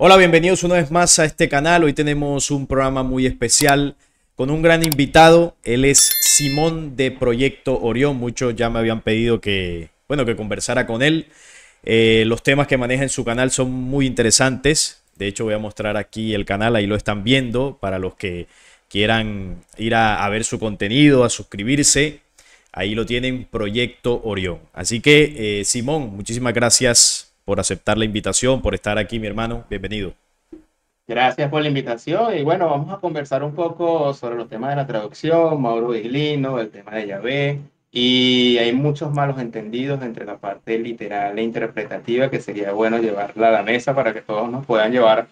Hola, bienvenidos una vez más a este canal. Hoy tenemos un programa muy especial con un gran invitado. Él es Simón de Proyecto Orión. Muchos ya me habían pedido que conversara con él. Los temas que maneja en su canal son muy interesantes. De hecho, voy a mostrar aquí el canal, ahí lo están viendo para los que quieran ir a ver su contenido, a suscribirse. Ahí lo tienen, Proyecto Orión. Así que, Simón, muchísimas gracias por aceptar la invitación, por estar aquí, mi hermano. Bienvenido. Gracias por la invitación y bueno, vamos a conversar un poco sobre los temas de la traducción, Mauro Viglino, el tema de Yahvé, y hay muchos malos entendidos entre la parte literal e interpretativa que sería bueno llevarla a la mesa para que todos nos puedan llevar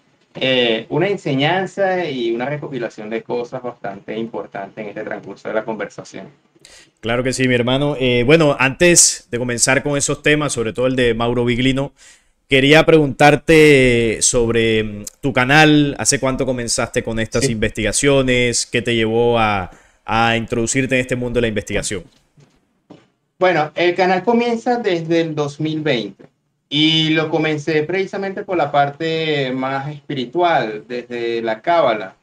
una enseñanza y una recopilación de cosas bastante importantes en este transcurso de la conversación. Claro que sí, mi hermano. Bueno, antes de comenzar con esos temas, sobre todo el de Mauro Viglino, quería preguntarte sobre tu canal. ¿Hace cuánto comenzaste con estas Sí. investigaciones? ¿Qué te llevó a introducirte en este mundo de la investigación? Bueno, el canal comienza desde el 2020 y lo comencé precisamente por la parte más espiritual, desde la Cábala.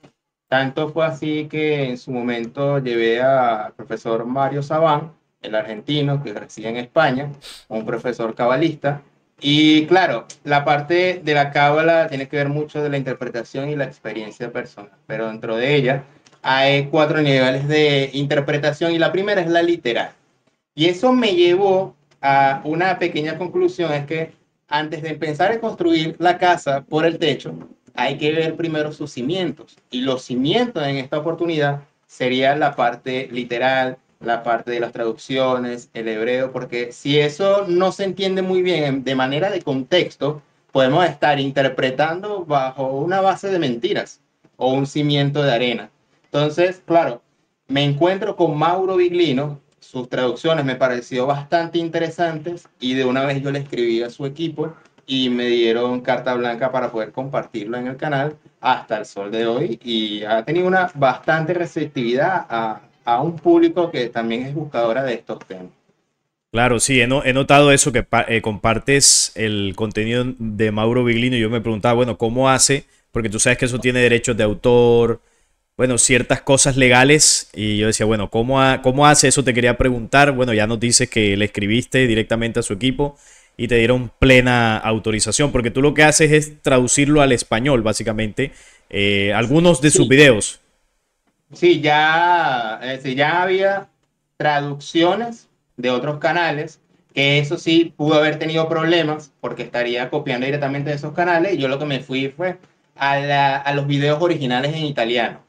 Tanto fue así que en su momento llevé al profesor Mario Sabán, el argentino que reside en España, un profesor cabalista. Y claro, la parte de la cábala tiene que ver mucho de la interpretación y la experiencia personal, pero dentro de ella hay cuatro niveles de interpretación y la primera es la literal. Y eso me llevó a una pequeña conclusión, es que antes de empezar a construir la casa por el techo, hay que ver primero sus cimientos. Y los cimientos en esta oportunidad sería la parte literal, la parte de las traducciones, el hebreo, porque si eso no se entiende muy bien de manera de contexto, podemos estar interpretando bajo una base de mentiras o un cimiento de arena. Entonces, claro, me encuentro con Mauro Viglino, sus traducciones me pareció bastante interesantes y de una vez yo le escribí a su equipo y me dieron carta blanca para poder compartirlo en el canal hasta el sol de hoy y ha tenido una bastante receptividad a un público que también es buscadora de estos temas. Claro, sí, he notado eso que compartes el contenido de Mauro Viglino y yo me preguntaba, bueno, ¿cómo hace? Porque tú sabes que eso tiene derechos de autor, bueno, ciertas cosas legales y yo decía, bueno, ¿cómo hace eso? Te quería preguntar, bueno, ya nos dices que le escribiste directamente a su equipo y te dieron plena autorización, porque tú lo que haces es traducirlo al español, básicamente, algunos de sus Sí, videos. sí, ya, sí, ya había traducciones de otros canales, que eso sí pudo haber tenido problemas porque estaría copiando directamente de esos canales y yo lo que me fui fue a los videos originales en italiano.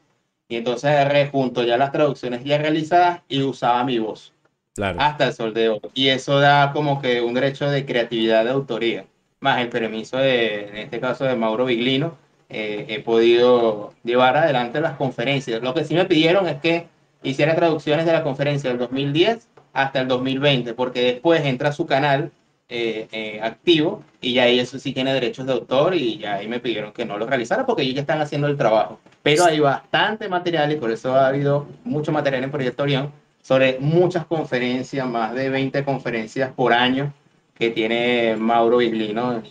Y entonces agarré junto ya las traducciones ya realizadas y usaba mi voz Claro. hasta el sol de hoy. Y eso da como que un derecho de creatividad de autoría, más el permiso de, en este caso de Mauro Viglino, he podido llevar adelante las conferencias. Lo que sí me pidieron es que hiciera traducciones de la conferencia del 2010 hasta el 2020, porque después entra a su canal activo y ya ahí eso sí tiene derechos de autor y ya ahí me pidieron que no lo realizara porque ellos ya están haciendo el trabajo. Pero hay bastante material y por eso ha habido mucho material en Proyecto Orión sobre muchas conferencias, más de 20 conferencias por año que tiene Mauro Viglino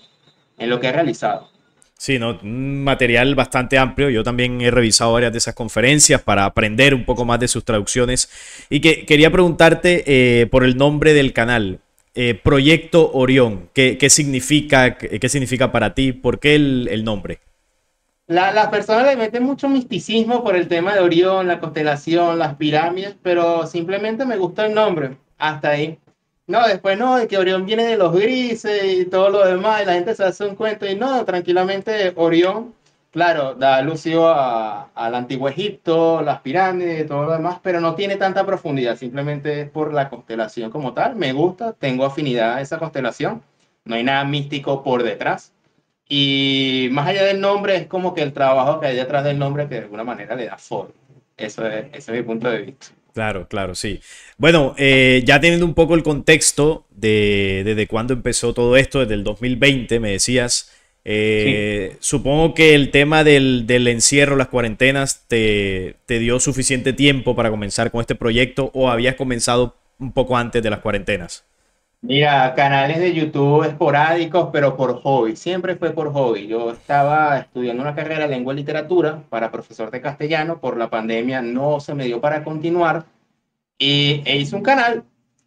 en lo que ha realizado. Sí, ¿no? Un material bastante amplio. Yo también he revisado varias de esas conferencias para aprender un poco más de sus traducciones. Y que quería preguntarte por el nombre del canal. Proyecto Orión. ¿Qué significa para ti? ¿Por qué el nombre? Las personas le meten mucho misticismo por el tema de Orión, la constelación, las pirámides, pero simplemente me gusta el nombre. Hasta ahí. No, después no, de que Orión viene de los grises y todo lo demás, y la gente se hace un cuento y no, tranquilamente Orión, claro, da alusión al antiguo Egipto, las pirámides y todo lo demás, pero no tiene tanta profundidad, simplemente es por la constelación como tal. Me gusta, tengo afinidad a esa constelación, no hay nada místico por detrás. Y más allá del nombre, es como que el trabajo que hay detrás del nombre que de alguna manera le da forma. Ese es mi punto de vista. Claro, claro, sí. Bueno, ya teniendo un poco el contexto de desde cuándo empezó todo esto, desde el 2020, me decías, Sí. supongo que el tema del encierro, las cuarentenas, te dio suficiente tiempo para comenzar con este proyecto o habías comenzado un poco antes de las cuarentenas. Mira, canales de YouTube esporádicos, pero por hobby. Siempre fue por hobby. Yo estaba estudiando una carrera de lengua y literatura para profesor de castellano. Por la pandemia no se me dio para continuar e hice un canal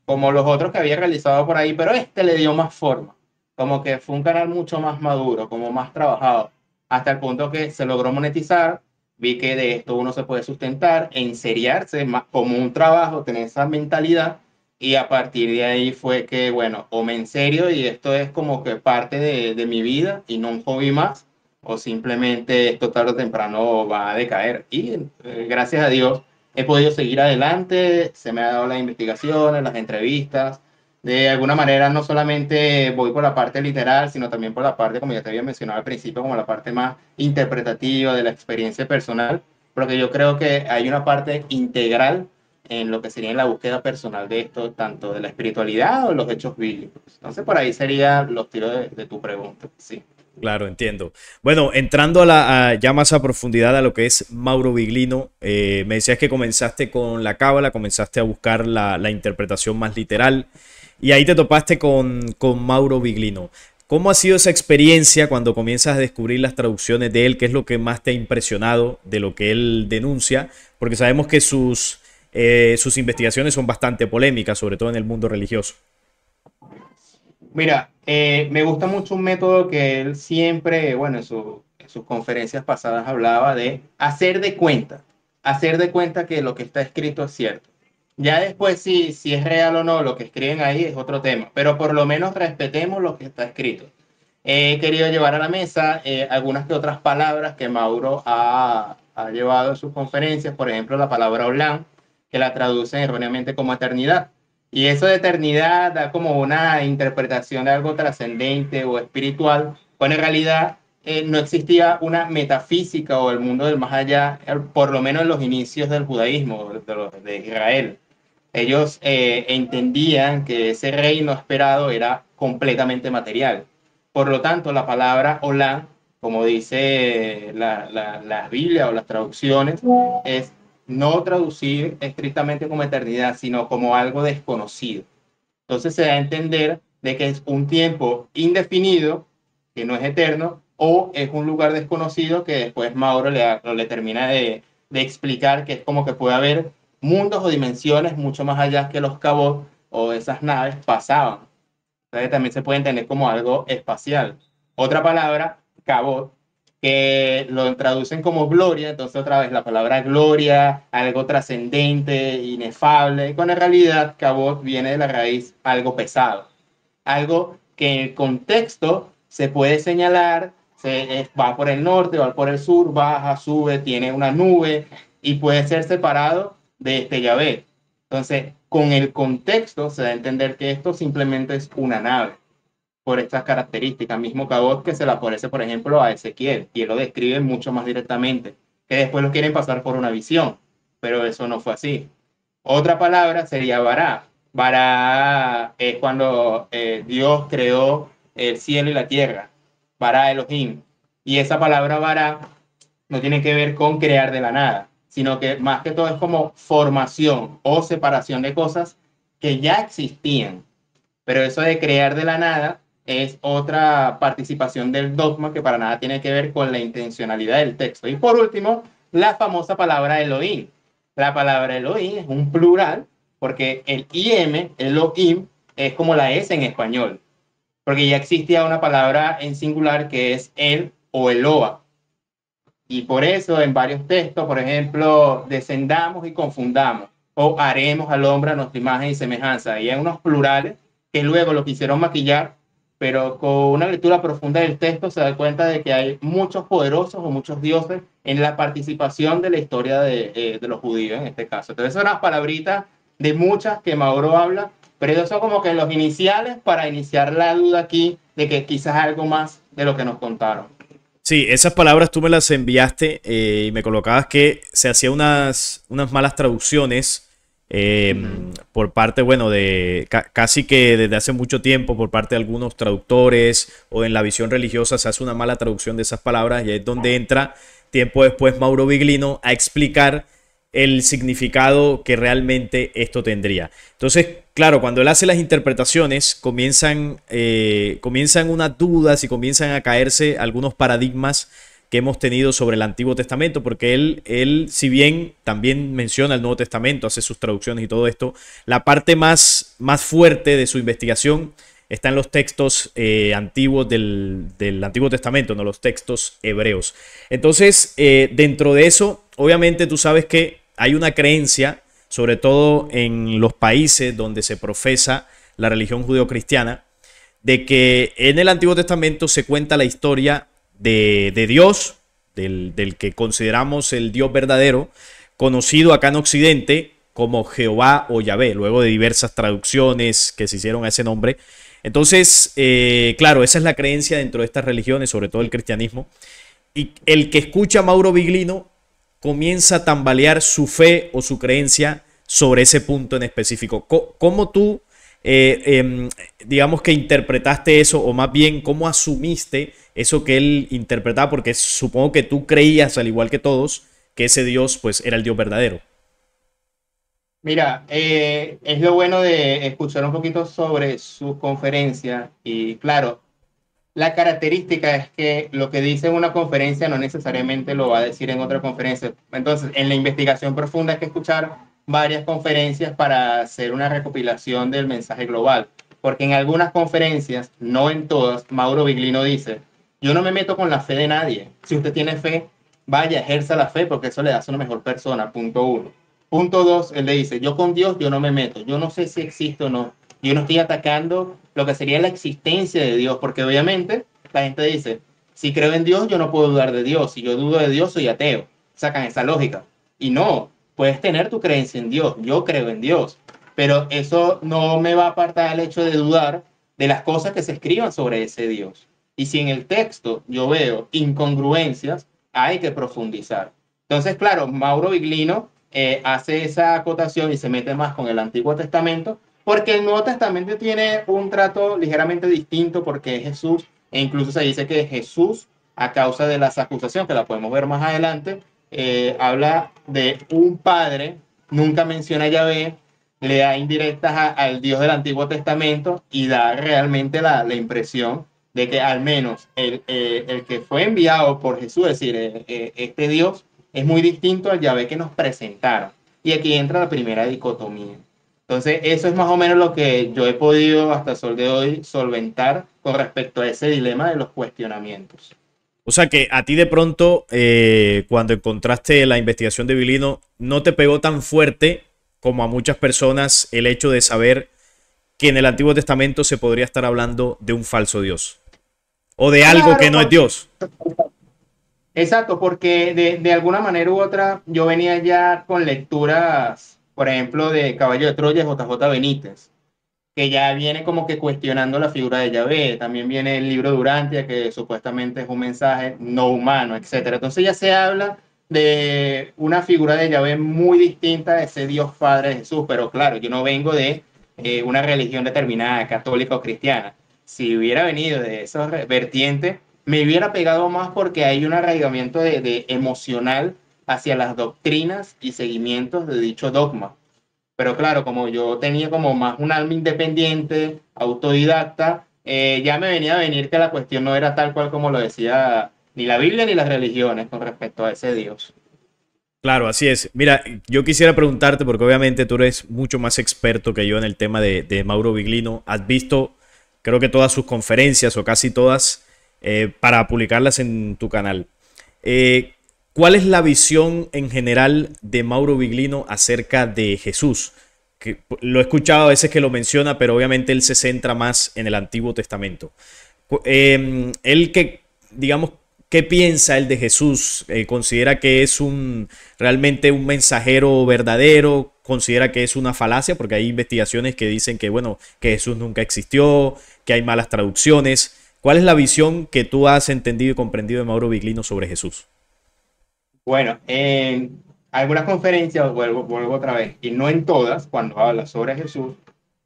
como los otros que había realizado por ahí, pero este le dio más forma. Como que fue un canal mucho más maduro, como más trabajado, hasta el punto que se logró monetizar. Vi que de esto uno se puede sustentar, enseriarse más como un trabajo, tener esa mentalidad. Y a partir de ahí fue que, bueno, o me en serio y esto es como que parte de mi vida y no un hobby más, o simplemente esto tarde o temprano va a decaer. Y gracias a Dios he podido seguir adelante, se me ha dado las investigaciones, las entrevistas. De alguna manera no solamente voy por la parte literal, sino también por la parte, como ya te había mencionado al principio, como la parte más interpretativa de la experiencia personal, porque yo creo que hay una parte integral en lo que sería en la búsqueda personal de esto, tanto de la espiritualidad o los hechos bíblicos. Entonces, por ahí serían los tiros de tu pregunta. Sí. Claro, entiendo. Bueno, entrando ya más a profundidad a lo que es Mauro Viglino, me decías que comenzaste con la cábala, comenzaste a buscar la interpretación más literal y ahí te topaste con Mauro Viglino. ¿Cómo ha sido esa experiencia cuando comienzas a descubrir las traducciones de él? ¿Qué es lo que más te ha impresionado de lo que él denuncia? Porque sabemos que sus investigaciones son bastante polémicas, sobre todo en el mundo religioso. Mira, me gusta mucho un método que él siempre, bueno, en sus conferencias pasadas hablaba de hacer de cuenta que lo que está escrito es cierto. Ya después, si es real o no, lo que escriben ahí es otro tema, pero por lo menos respetemos lo que está escrito. He querido llevar a la mesa algunas que otras palabras que Mauro ha llevado en sus conferencias, por ejemplo, la palabra Olam, que la traducen erróneamente como eternidad. Y eso de eternidad da como una interpretación de algo trascendente o espiritual, cuando en realidad no existía una metafísica o el mundo del más allá, por lo menos en los inicios del judaísmo, de Israel. Ellos entendían que ese reino esperado era completamente material. Por lo tanto, la palabra Olá, como dice la Biblia o las traducciones, es no traducir estrictamente como eternidad, sino como algo desconocido. Entonces se da a entender de que es un tiempo indefinido, que no es eterno, o es un lugar desconocido que después Mauro le termina de explicar que es como que puede haber mundos o dimensiones mucho más allá que los cabos o esas naves pasaban. Entonces también se puede entender como algo espacial. Otra palabra, cabot, que lo traducen como gloria, entonces otra vez la palabra gloria, algo trascendente, inefable, cuando en realidad cabot viene de la raíz algo pesado, algo que en el contexto se puede señalar, va por el norte, va por el sur, baja, sube, tiene una nube y puede ser separado de este Yahvé. Entonces, con el contexto se da a entender que esto simplemente es una nave por estas características. Mismo Cabot que se le aparece, por ejemplo, a Ezequiel y él lo describe mucho más directamente, que después lo quieren pasar por una visión, pero eso no fue así. Otra palabra sería Bará. Bará es cuando Dios creó el cielo y la tierra. Bará Elohim. Y esa palabra Bará no tiene que ver con crear de la nada, sino que más que todo es como formación o separación de cosas que ya existían. Pero eso de crear de la nada es otra participación del dogma que para nada tiene que ver con la intencionalidad del texto. Y por último, la famosa palabra Elohim. La palabra Elohim es un plural porque el IM, Elohim, es como la S en español. Porque ya existía una palabra en singular que es el o Eloa. Y por eso en varios textos, por ejemplo, descendamos y confundamos, o haremos al hombre a nuestra imagen y semejanza. Y hay unos plurales que luego lo quisieron maquillar, pero con una lectura profunda del texto se da cuenta de que hay muchos poderosos o muchos dioses en la participación de la historia de los judíos en este caso. Entonces son unas palabritas de muchas que Mauro habla, pero eso son como que los iniciales para iniciar la duda aquí de que quizás algo más de lo que nos contaron. Sí, esas palabras tú me las enviaste y me colocabas que se hacían unas malas traducciones eh, Ujú. por parte, bueno, casi que desde hace mucho tiempo por parte de algunos traductores o en la visión religiosa se hace una mala traducción de esas palabras y ahí es donde entra tiempo después Mauro Viglino a explicar el significado que realmente esto tendría. Entonces, claro, cuando él hace las interpretaciones, comienzan unas dudas y comienzan a caerse algunos paradigmas que hemos tenido sobre el Antiguo Testamento, porque él, si bien también menciona el Nuevo Testamento, hace sus traducciones y todo esto, la parte más fuerte de su investigación está en los textos antiguos del Antiguo Testamento, no los textos hebreos. Entonces, dentro de eso, obviamente tú sabes que hay una creencia, sobre todo en los países donde se profesa la religión judeocristiana, de que en el Antiguo Testamento se cuenta la historia de Dios, del que consideramos el Dios verdadero, conocido acá en Occidente como Jehová o Yahvé, luego de diversas traducciones que se hicieron a ese nombre. Entonces, claro, esa es la creencia dentro de estas religiones, sobre todo el cristianismo. Y el que escucha a Mauro Biglino comienza a tambalear su fe o su creencia sobre ese punto en específico. ¿Cómo tú, digamos que interpretaste eso, o más bien, cómo asumiste eso que él interpretaba? Porque supongo que tú creías, al igual que todos, que ese Dios pues era el Dios verdadero. Mira, es lo bueno de escuchar un poquito sobre sus conferencias y claro, la característica es que lo que dice en una conferencia no necesariamente lo va a decir en otra conferencia. Entonces, en la investigación profunda hay que escuchar varias conferencias para hacer una recopilación del mensaje global. Porque en algunas conferencias, no en todas, Mauro Biglino dice, yo no me meto con la fe de nadie. Si usted tiene fe, vaya, ejerza la fe porque eso le hace una mejor persona. Punto uno. Punto dos, él le dice, yo con Dios yo no me meto. Yo no sé si existe o no. Yo no estoy atacando lo que sería la existencia de Dios, porque obviamente la gente dice, si creo en Dios, yo no puedo dudar de Dios. Si yo dudo de Dios, soy ateo. Sacan esa lógica. Y no, puedes tener tu creencia en Dios. Yo creo en Dios. Pero eso no me va a apartar el hecho de dudar de las cosas que se escriban sobre ese Dios. Y si en el texto yo veo incongruencias, hay que profundizar. Entonces, claro, Mauro Biglino hace esa acotación y se mete más con el Antiguo Testamento, porque el Nuevo Testamento tiene un trato ligeramente distinto porque es Jesús, e incluso se dice que Jesús, a causa de las acusaciones, que la podemos ver más adelante, habla de un padre, nunca menciona a Yahvé, le da indirectas al Dios del Antiguo Testamento y da realmente la impresión de que al menos el que fue enviado por Jesús, es decir, este Dios, es muy distinto al Yahvé que nos presentaron. Y aquí entra la primera dicotomía. Entonces, eso es más o menos lo que yo he podido hasta el sol de hoy solventar con respecto a ese dilema de los cuestionamientos. O sea que a ti de pronto, cuando encontraste la investigación de Biglino, no te pegó tan fuerte como a muchas personas el hecho de saber que en el Antiguo Testamento se podría estar hablando de un falso Dios o de algo que Claro, no es Dios. exacto, porque de alguna manera u otra yo venía ya con lecturas, por ejemplo, de Caballo de Troya, JJ Benítez, que ya viene como que cuestionando la figura de Yahvé. También viene el libro de Urantia, que supuestamente es un mensaje no humano, etcétera. Entonces ya se habla de una figura de Yahvé muy distinta a ese Dios Padre de Jesús, pero claro, yo no vengo de una religión determinada, católica o cristiana. Si hubiera venido de esas vertientes, me hubiera pegado más porque hay un arraigamiento de emocional hacia las doctrinas y seguimientos de dicho dogma. Pero claro, como yo tenía como más un alma independiente, autodidacta, ya me venía a venir que la cuestión no era tal cual como lo decía ni la Biblia ni las religiones con respecto a ese Dios. Claro, así es. Mira, yo quisiera preguntarte, porque obviamente tú eres mucho más experto que yo en el tema de Mauro Biglino. Has visto, creo que todas sus conferencias o casi todas, para publicarlas en tu canal. Eh, ¿Cuál es la visión en general de Mauro Biglino acerca de Jesús? Que lo he escuchado a veces que lo menciona, pero obviamente él se centra más en el Antiguo Testamento. Él que, digamos, ¿qué piensa él de Jesús? ¿Considera que es realmente un mensajero verdadero? ¿Considera que es una falacia? Porque hay investigaciones que dicen que, bueno, que Jesús nunca existió, que hay malas traducciones. ¿Cuál es la visión que tú has entendido y comprendido de Mauro Biglino sobre Jesús? Bueno, en algunas conferencias, vuelvo otra vez, y no en todas, cuando habla sobre Jesús,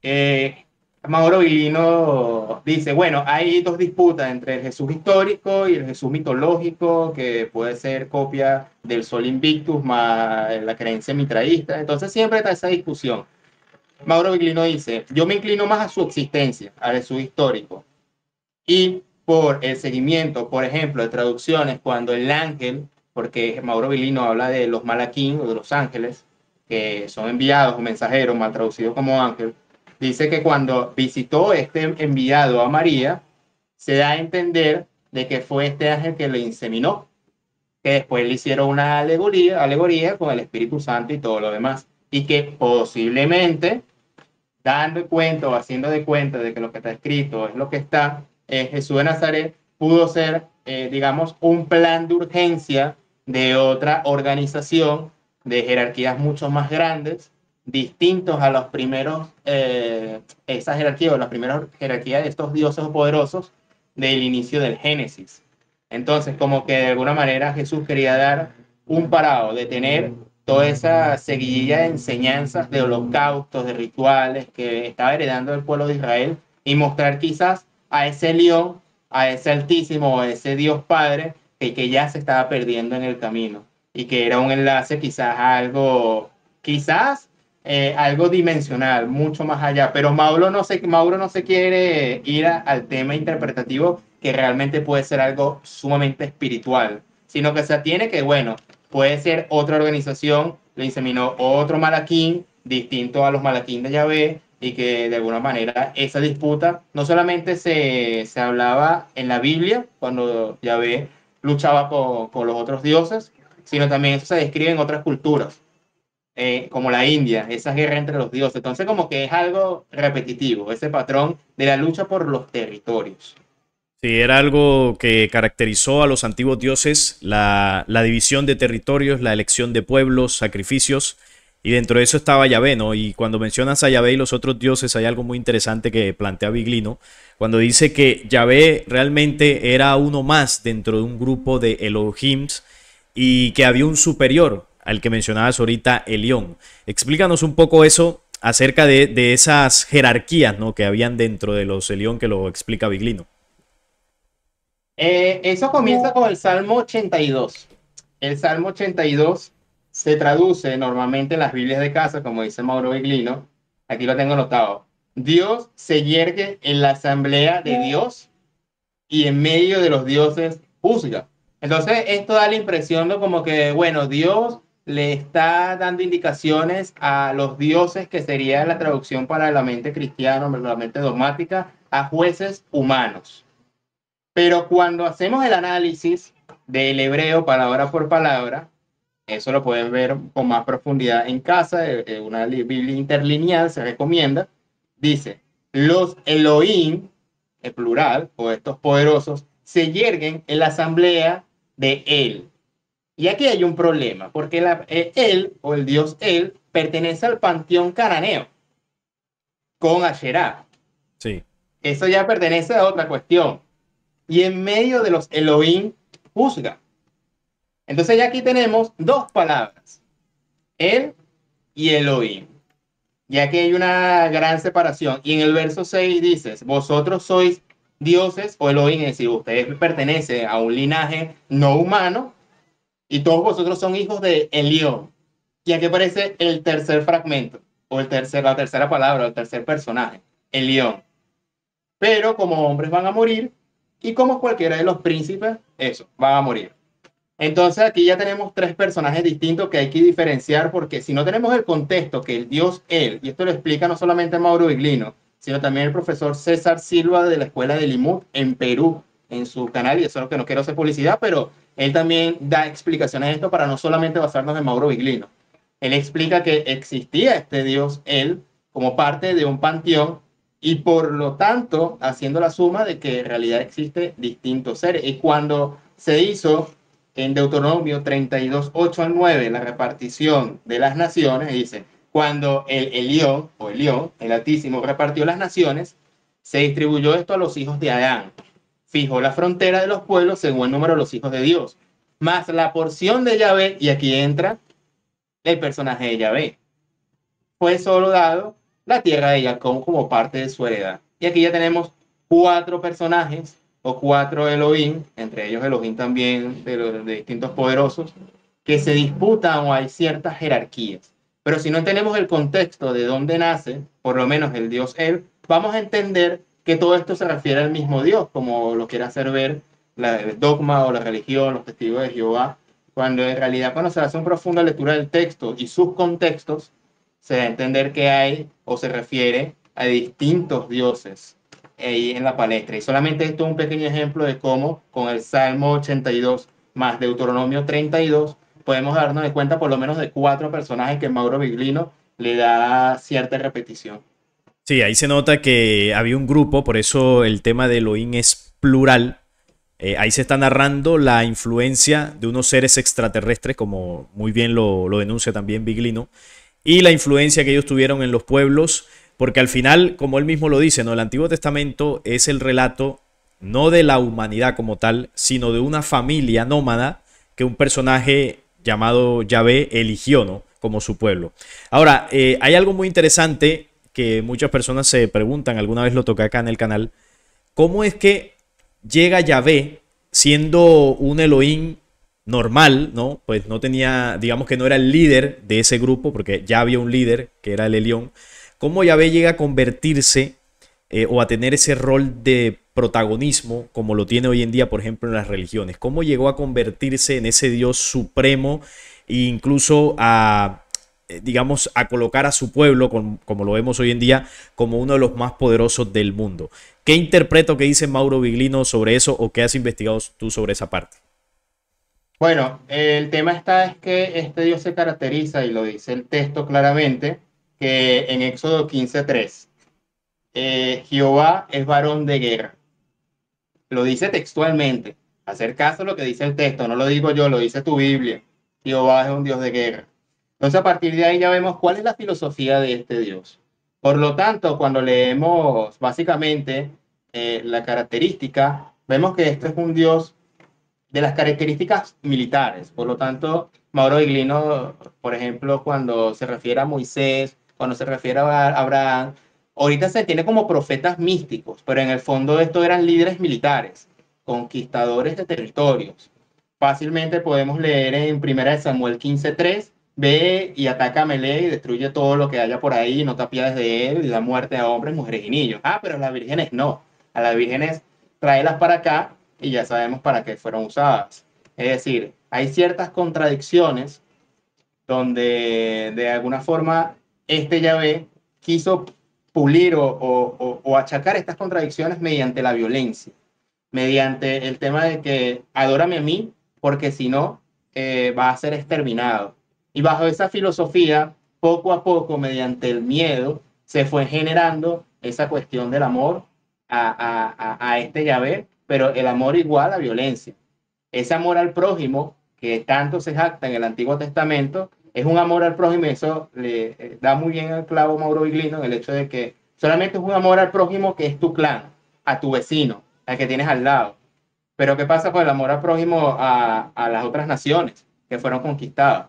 eh, Mauro Vilino dice, bueno, hay dos disputas entre el Jesús histórico y el Jesús mitológico, que puede ser copia del Sol Invictus más la creencia mitraísta. Entonces siempre está esa discusión. Mauro Vilino dice, yo me inclino más a su existencia, al Jesús histórico. Y por el seguimiento, por ejemplo, de traducciones, cuando el ángel, porque Mauro Vilino habla de los malaquín o de los ángeles, que son enviados o mensajeros, mal traducidos como ángel, dice que cuando visitó este enviado a María, se da a entender de que fue este ángel que lo inseminó, que después le hicieron una alegoría con el Espíritu Santo y todo lo demás, y que posiblemente dando cuenta o haciendo de cuenta de que lo que está escrito es lo que está, Jesús de Nazaret pudo ser, digamos, un plan de urgencia de otra organización de jerarquías mucho más grandes, distintos a los primeros, esa jerarquía o la primera jerarquía de estos dioses poderosos del inicio del Génesis. Entonces, como que de alguna manera Jesús quería dar un parado, detener toda esa seguidilla de enseñanzas, de holocaustos, de rituales que estaba heredando el pueblo de Israel y mostrar quizás a ese león, a ese altísimo, a ese Dios Padre que ya se estaba perdiendo en el camino y que era un enlace quizás a algo, quizás algo dimensional, mucho más allá. Pero Mauro no se quiere ir al tema interpretativo que realmente puede ser algo sumamente espiritual, sino que se atiene que, bueno, puede ser otra organización, le inseminó otro malaquín distinto a los malaquín de Yahvé y que de alguna manera esa disputa no solamente se hablaba en la Biblia cuando Yahvé luchaba con los otros dioses, sino también eso se describe en otras culturas, como la India, esa guerra entre los dioses. Entonces como que es algo repetitivo, ese patrón de la lucha por los territorios. Sí, era algo que caracterizó a los antiguos dioses, la división de territorios, la elección de pueblos, sacrificios, y dentro de eso estaba Yahvé, ¿no? Y cuando mencionas a Yahvé y los otros dioses, hay algo muy interesante que plantea Viglino, cuando dice que Yahvé realmente era uno más dentro de un grupo de Elohims y que había un superior, al que mencionabas ahorita, Elión. Explícanos un poco eso acerca de esas jerarquías, ¿no?, que habían dentro de los Elión, que lo explica Viglino. Eso comienza con el Salmo 82. El Salmo 82 se traduce normalmente en las Biblias de casa, como dice Mauro Viglino. Aquí lo tengo anotado. Dios se yergue en la asamblea de Dios y en medio de los dioses juzga. Entonces, esto da la impresión de como que, bueno, Dios le está dando indicaciones a los dioses, que sería la traducción para la mente cristiana, la mente dogmática, a jueces humanos. Pero cuando hacemos el análisis del hebreo palabra por palabra, eso lo pueden ver con más profundidad en casa, una Biblia interlineal se recomienda, dice, los Elohim, el plural, o estos poderosos, se yerguen en la asamblea de él. Y aquí hay un problema, porque él, o el dios él, pertenece al panteón cananeo, con Asherah. Sí. Eso ya pertenece a otra cuestión. Y en medio de los Elohim juzga. Entonces ya aquí tenemos dos palabras, él y Elohim. Y aquí hay una gran separación. Y en el verso 6 dices, vosotros sois dioses o Elohim, es decir, ustedes pertenecen a un linaje no humano y todos vosotros son hijos de Elión. Y aquí aparece el tercer fragmento, o la tercera palabra, el tercer personaje, Elión. Pero como hombres van a morir, y como cualquiera de los príncipes, eso, van a morir. Entonces aquí ya tenemos tres personajes distintos que hay que diferenciar, porque si no tenemos el contexto que el dios él, y esto lo explica no solamente Mauro Viglino, sino también el profesor César Silva de la Escuela de Limud en Perú, en su canal, y eso es lo que no quiero hacer publicidad, pero él también da explicaciones de esto para no solamente basarnos en Mauro Viglino. Él explica que existía este dios él como parte de un panteón y por lo tanto haciendo la suma de que en realidad existe distintos seres. Y cuando se hizo en Deuteronomio 32, 8 al 9, la repartición de las naciones, dice, cuando el Elión, o Elión, el Altísimo, repartió las naciones, se distribuyó esto a los hijos de Adán. Fijó la frontera de los pueblos según el número de los hijos de Dios. Más la porción de Yahvé, y aquí entra el personaje de Yahvé, fue solo dado la tierra de Jacob como parte de su heredad. Y aquí ya tenemos cuatro personajes o cuatro Elohim, entre ellos Elohim también de distintos poderosos, que se disputan o hay ciertas jerarquías. Pero si no tenemos el contexto de dónde nace, por lo menos el Dios Él, vamos a entender que todo esto se refiere al mismo Dios, como lo quiere hacer ver el dogma o la religión, los testigos de Jehová, cuando en realidad cuando se hace una profunda lectura del texto y sus contextos, se da a entender que hay o se refiere a distintos dioses ahí en la palestra. Y solamente esto es un pequeño ejemplo de cómo con el Salmo 82 más Deuteronomio 32 podemos darnos de cuenta por lo menos de cuatro personajes que Mauro Viglino le da cierta repetición. Sí, ahí se nota que había un grupo, por eso el tema de Elohim es plural. Ahí se está narrando la influencia de unos seres extraterrestres, como muy bien lo denuncia también Viglino, y la influencia que ellos tuvieron en los pueblos, porque al final, como él mismo lo dice, ¿no? El Antiguo Testamento es el relato no de la humanidad como tal, sino de una familia nómada que un personaje llamado Yahvé eligió, ¿no? Como su pueblo. Ahora, hay algo muy interesante que muchas personas se preguntan, alguna vez lo toqué acá en el canal, ¿cómo es que llega Yahvé siendo un Elohim normal, ¿no? Pues no tenía, digamos que no era el líder de ese grupo, porque ya había un líder, que era el Elión. ¿Cómo Yahvé llega a convertirse o a tener ese rol de protagonismo como lo tiene hoy en día, por ejemplo, en las religiones? ¿Cómo llegó a convertirse en ese Dios supremo e incluso a, digamos, a colocar a su pueblo, como lo vemos hoy en día, como uno de los más poderosos del mundo? ¿Qué interpreto que dice Mauro Viglino sobre eso o qué has investigado tú sobre esa parte? Bueno, el tema está es que este Dios se caracteriza, y lo dice el texto claramente, que en Éxodo 15:3, Jehová es varón de guerra. Lo dice textualmente. Hacer caso a lo que dice el texto, no lo digo yo, lo dice tu Biblia. Jehová es un Dios de guerra. Entonces, a partir de ahí ya vemos cuál es la filosofía de este Dios. Por lo tanto, cuando leemos básicamente la característica, vemos que esto es un Dios de las características militares. Por lo tanto, Mauro Iglino, por ejemplo, cuando se refiere a Moisés, cuando se refiere a Abraham, ahorita se tiene como profetas místicos, pero en el fondo estos eran líderes militares, conquistadores de territorios. Fácilmente podemos leer en 1 Samuel 15:3, ve y ataca a Melé y destruye todo lo que haya por ahí, no te apiades de él y da muerte a hombres, mujeres y niños. Ah, pero a las vírgenes no. A las vírgenes tráelas para acá y ya sabemos para qué fueron usadas. Es decir, hay ciertas contradicciones donde de alguna forma este Yahvé quiso pulir o achacar estas contradicciones mediante la violencia, mediante el tema de que adórame a mí, porque si no, va a ser exterminado. Y bajo esa filosofía, poco a poco, mediante el miedo, se fue generando esa cuestión del amor a este Yahvé, pero el amor igual a violencia. Ese amor al prójimo, que tanto se jacta en el Antiguo Testamento, es un amor al prójimo, y eso le da muy bien al clavo Mauro Viglino, en el hecho de que solamente es un amor al prójimo que es tu clan, a tu vecino, al que tienes al lado. Pero ¿qué pasa con el amor al prójimo a las otras naciones que fueron conquistadas?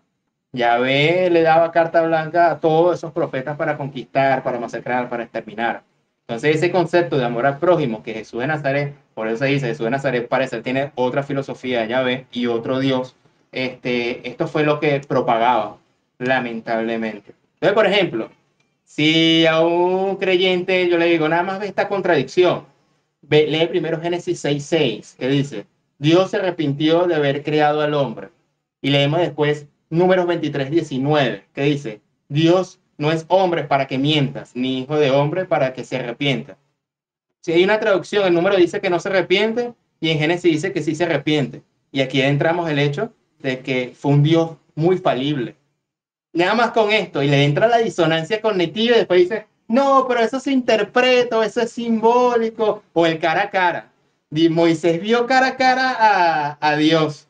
Yahvé le daba carta blanca a todos esos profetas para conquistar, para masacrar, para exterminar. Entonces ese concepto de amor al prójimo que Jesús de Nazaret, por eso se dice Jesús de Nazaret, parece tiene otra filosofía de Yahvé y otro Dios. Esto fue lo que propagaba, lamentablemente. Entonces, por ejemplo, si a un creyente yo le digo, nada más ve esta contradicción, lee primero Génesis 6:6, que dice, Dios se arrepintió de haber creado al hombre. Y leemos después Números 23:19, que dice, Dios no es hombre para que mientas, ni hijo de hombre para que se arrepienta. Si hay una traducción, el número dice que no se arrepiente y en Génesis dice que sí se arrepiente. Y aquí entramos el hecho de que fue un Dios muy falible. Nada más con esto, y le entra la disonancia cognitiva y después dice, no, pero eso se interpreta, eso es simbólico, o el cara a cara. Y Moisés vio cara a cara a Dios.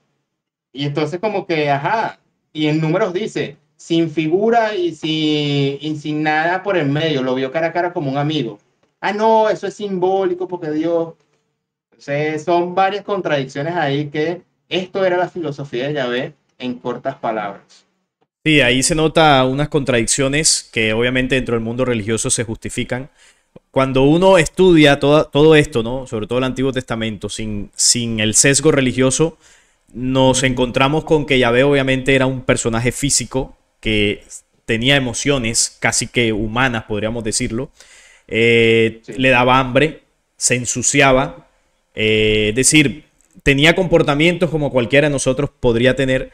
Y entonces como que, ajá, y en números dice, sin figura y sin nada por el medio, lo vio cara a cara como un amigo. Ah, no, eso es simbólico porque Dios... Entonces son varias contradicciones ahí que esto era la filosofía de Yahvé en cortas palabras. Sí, ahí se nota unas contradicciones que obviamente dentro del mundo religioso se justifican. Cuando uno estudia todo esto, ¿no? Sobre todo el Antiguo Testamento, sin el sesgo religioso, nos encontramos con que Yahvé obviamente era un personaje físico que tenía emociones casi que humanas, podríamos decirlo. Sí, Le daba hambre, se ensuciaba, es decir, tenía comportamientos como cualquiera de nosotros podría tener,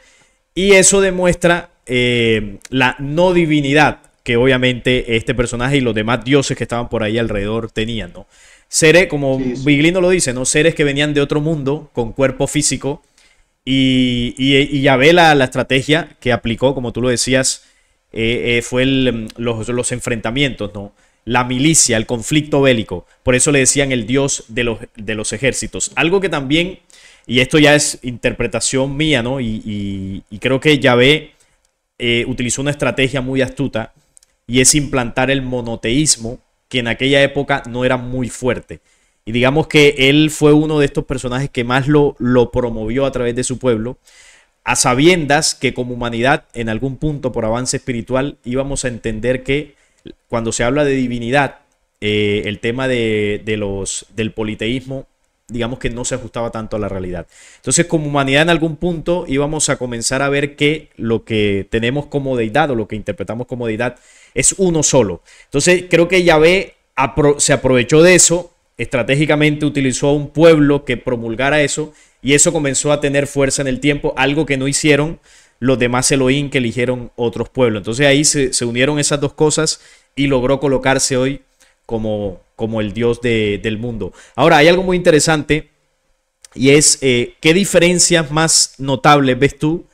y eso demuestra la no divinidad que obviamente este personaje y los demás dioses que estaban por ahí alrededor tenían, ¿no? Seres, como sí, sí. Viglino lo dice, ¿no? Seres que venían de otro mundo con cuerpo físico y ya ve la estrategia que aplicó, como tú lo decías, fue los enfrentamientos, ¿no? La milicia, el conflicto bélico. Por eso le decían el dios de los ejércitos. Algo que también, y esto ya es interpretación mía, ¿no? Y creo que Yahvé utilizó una estrategia muy astuta y es implantar el monoteísmo, que en aquella época no era muy fuerte. Y digamos que él fue uno de estos personajes que más lo promovió a través de su pueblo, a sabiendas que como humanidad, en algún punto por avance espiritual, íbamos a entender que cuando se habla de divinidad, el tema del politeísmo, digamos que no se ajustaba tanto a la realidad. Entonces, como humanidad en algún punto íbamos a comenzar a ver que lo que tenemos como deidad o lo que interpretamos como deidad es uno solo. Entonces, creo que Yahvé se aprovechó de eso, estratégicamente utilizó a un pueblo que promulgara eso y eso comenzó a tener fuerza en el tiempo, algo que no hicieron los demás Elohim que eligieron otros pueblos. Entonces ahí se unieron esas dos cosas y logró colocarse hoy como el Dios del mundo. Ahora, hay algo muy interesante y es qué diferencias más notables ves tú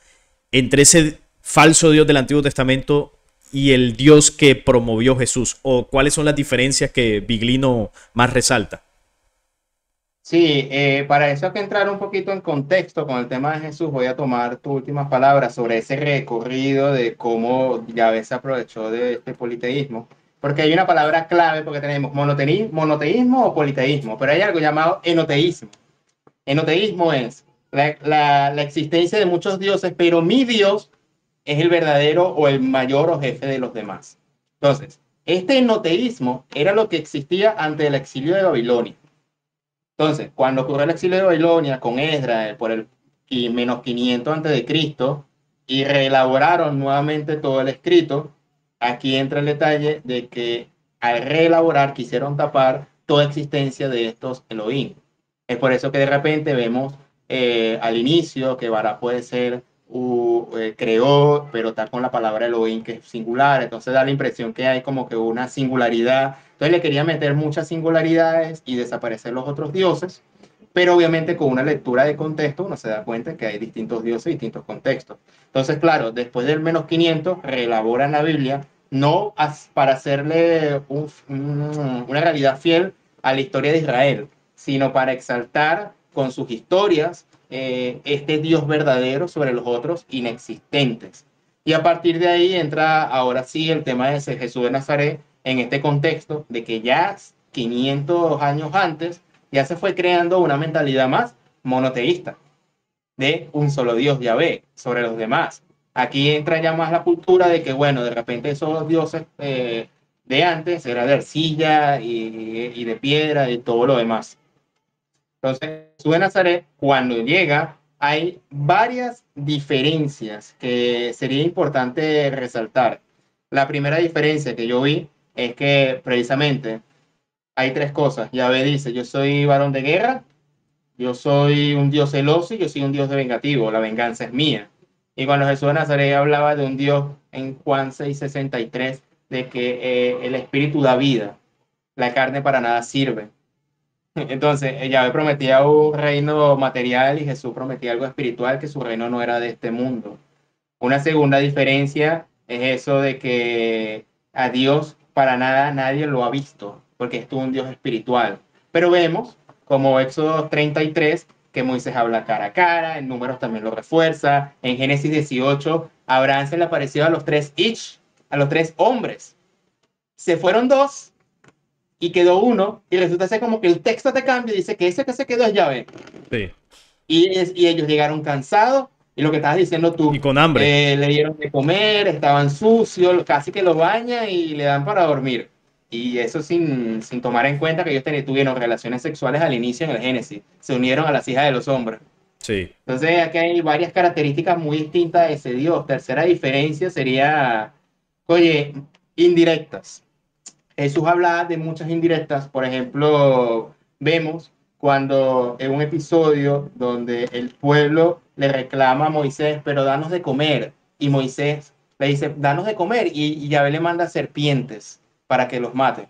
entre ese falso Dios del Antiguo Testamento y el Dios que promovió Jesús, o cuáles son las diferencias que Viglino más resalta. Sí, para eso hay que entrar un poquito en contexto con el tema de Jesús. Voy a tomar tus últimas palabras sobre ese recorrido de cómo Yahvé se aprovechó de este politeísmo. Porque hay una palabra clave, porque tenemos monoteísmo o politeísmo, pero hay algo llamado enoteísmo. Enoteísmo es la existencia de muchos dioses, pero mi Dios es el verdadero o el mayor o jefe de los demás. Entonces, este enoteísmo era lo que existía ante el exilio de Babilonia. Entonces, cuando ocurrió el exilio de Babilonia con Esdras por el menos 500 antes de Cristo y reelaboraron nuevamente todo el escrito, aquí entra el detalle de que al reelaborar quisieron tapar toda existencia de estos Elohim. Es por eso que de repente vemos al inicio que Bará puede ser creó, pero está con la palabra Elohim que es singular, entonces da la impresión que hay como que una singularidad. Entonces le quería meter muchas singularidades y desaparecer los otros dioses, pero obviamente con una lectura de contexto uno se da cuenta que hay distintos dioses y distintos contextos. Entonces, claro, después del menos 500 reelaboran la Biblia, no para hacerle una realidad fiel a la historia de Israel, sino para exaltar con sus historias este Dios verdadero sobre los otros inexistentes. Y a partir de ahí entra ahora sí el tema de ese Jesús de Nazaret en este contexto de que ya 500 años antes ya se fue creando una mentalidad más monoteísta de un solo Dios, Yahvé, sobre los demás. Aquí entra ya más la cultura de que, bueno, de repente esos dioses de antes eran de arcilla y de piedra y todo lo demás. Entonces, Jesús de Nazaret, cuando llega, hay varias diferencias que sería importante resaltar. La primera diferencia que yo vi es que precisamente hay tres cosas. Yahvé dice, yo soy varón de guerra, yo soy un Dios celoso y yo soy un Dios de vengativo, la venganza es mía. Y cuando Jesús de Nazaret hablaba de un Dios en Juan 6:63, de que el Espíritu da vida, la carne para nada sirve. Entonces, Yahvé prometía un reino material y Jesús prometía algo espiritual, que su reino no era de este mundo. Una segunda diferencia es eso de que a Dios para nada nadie lo ha visto, porque es un Dios espiritual. Pero vemos, como Éxodo 33, que Moisés habla cara a cara, en Números también lo refuerza, en Génesis 18, Abraham se le apareció a los tres a los tres hombres. Se fueron dos y quedó uno, y resulta ser como que el texto te cambia y dice que ese que se quedó es Yahvé. Sí. Y ellos llegaron cansados Y lo que estabas diciendo Y tú, con hambre. le dieron de comer, estaban sucios, casi que lo bañan y le dan para dormir. Y eso sin tomar en cuenta que ellos tuvieron relaciones sexuales al inicio en el Génesis. Se unieron a las hijas de los hombres. Sí. Entonces, aquí hay varias características muy distintas de ese Dios. Tercera diferencia sería, oye, indirectas. Jesús habla de muchas indirectas. Por ejemplo, vemos cuando en un episodio donde el pueblo le reclama a Moisés, pero danos de comer. Y Moisés le dice, danos de comer. Y Yahvé le manda serpientes para que los mate.